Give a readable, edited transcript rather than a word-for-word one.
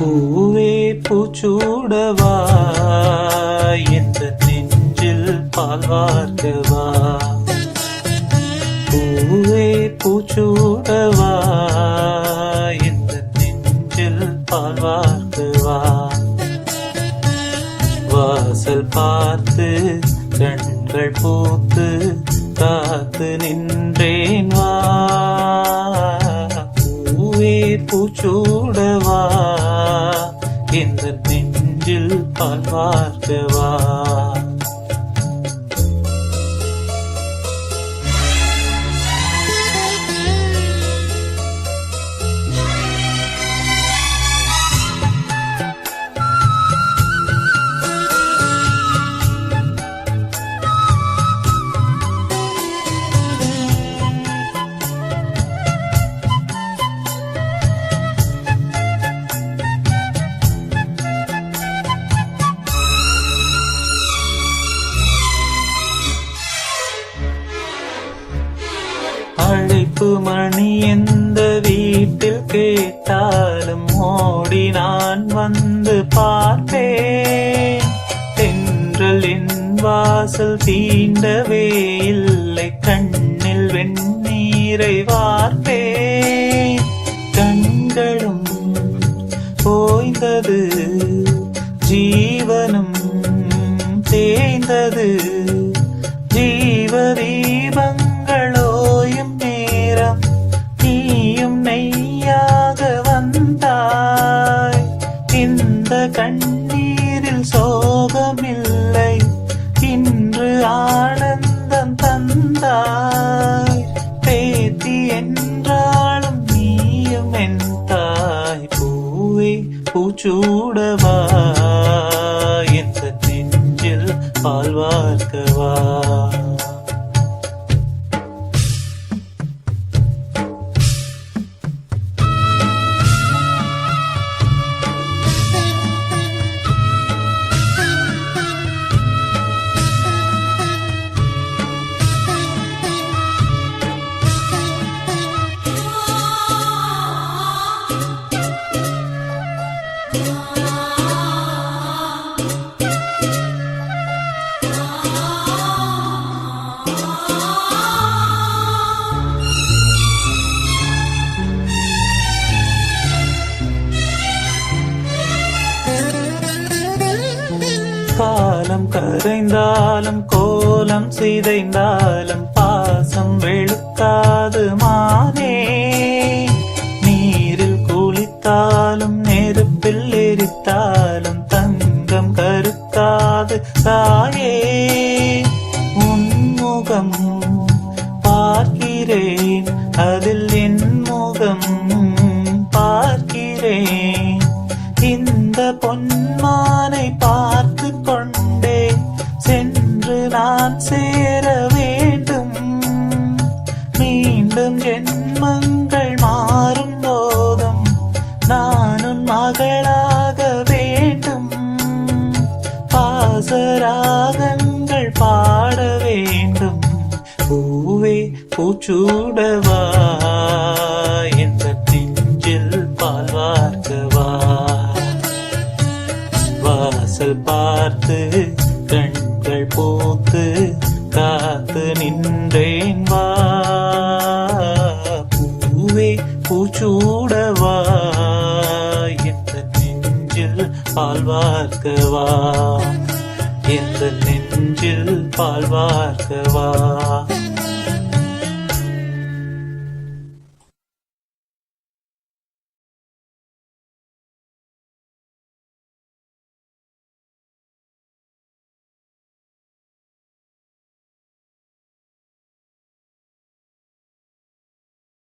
பூவே பூச்சூடவா எந்த நெஞ்சில் பால் வார்க்கவா. பூவே பூச்சூடவா எந்த நெஞ்சில் பால் வார்க்கவா. வாசல் பார்த்து கண்கள் பூத்து காத்து நின்றேன் வா. பூவே பூச்சூடவா இந்த நெஞ்சில் பால் வார்க்கவா. அழைப்பு மணி எந்த வீட்டில் கேட்டாலும் ஓடி நான் வந்து பார்ப்பேன். தென்றல் என் வாசல் தீண்டவே இல்லை, கண்ணில் வெந்நீரை வார்ப்பேன். கண்களும் போய்ந்தது, ஜீவனும் தேய்ந்தது. ஜீவ தீபங்களோயும் நேரம் நீயும் நெய்யாக வந்தாய். இந்த கண்ணீரில் சோகமில்லை, இன்று ஆனந்தம் தந்தாய். பேத்தி என்றாலும் நீயும் என் தாய். பூவே பூச்சூடவா எந்த நெஞ்சில் பால் வார்க்கவா. காலம் கரைந்தாலும் கோலம் சிதைந்தாலும் பாசம் வெளுக்காது மானே. நீரில் குளித்தாலும் நெருப்பில் எரித்தாலும் தங்கம் கருக்காது தாயே. உன்முகம் பார்க்கிறேன், அதில் என் முகம் பார்க்கிறேன். இந்த பொன்மானை பார்த்து கொண்டே சென்று நான் சேர வேண்டும். மீண்டும் ஜென்மங்கள் மாறும் போதும் நானும் மகளாக வேண்டும். பாசராகங்கள் பாட வேண்டும். பூவே பூச்சூடவா எந்த நெஞ்சில் பால் வார்க்கவா. வாசல் பார்த்து கண்கள் பூத்து காத்து நின்றேன் வா. பூவே பூச்சூடவா எந்த நெஞ்சில் பால் வார்க்கவா. எந்த நெஞ்சில் பால் வார்க்கவா.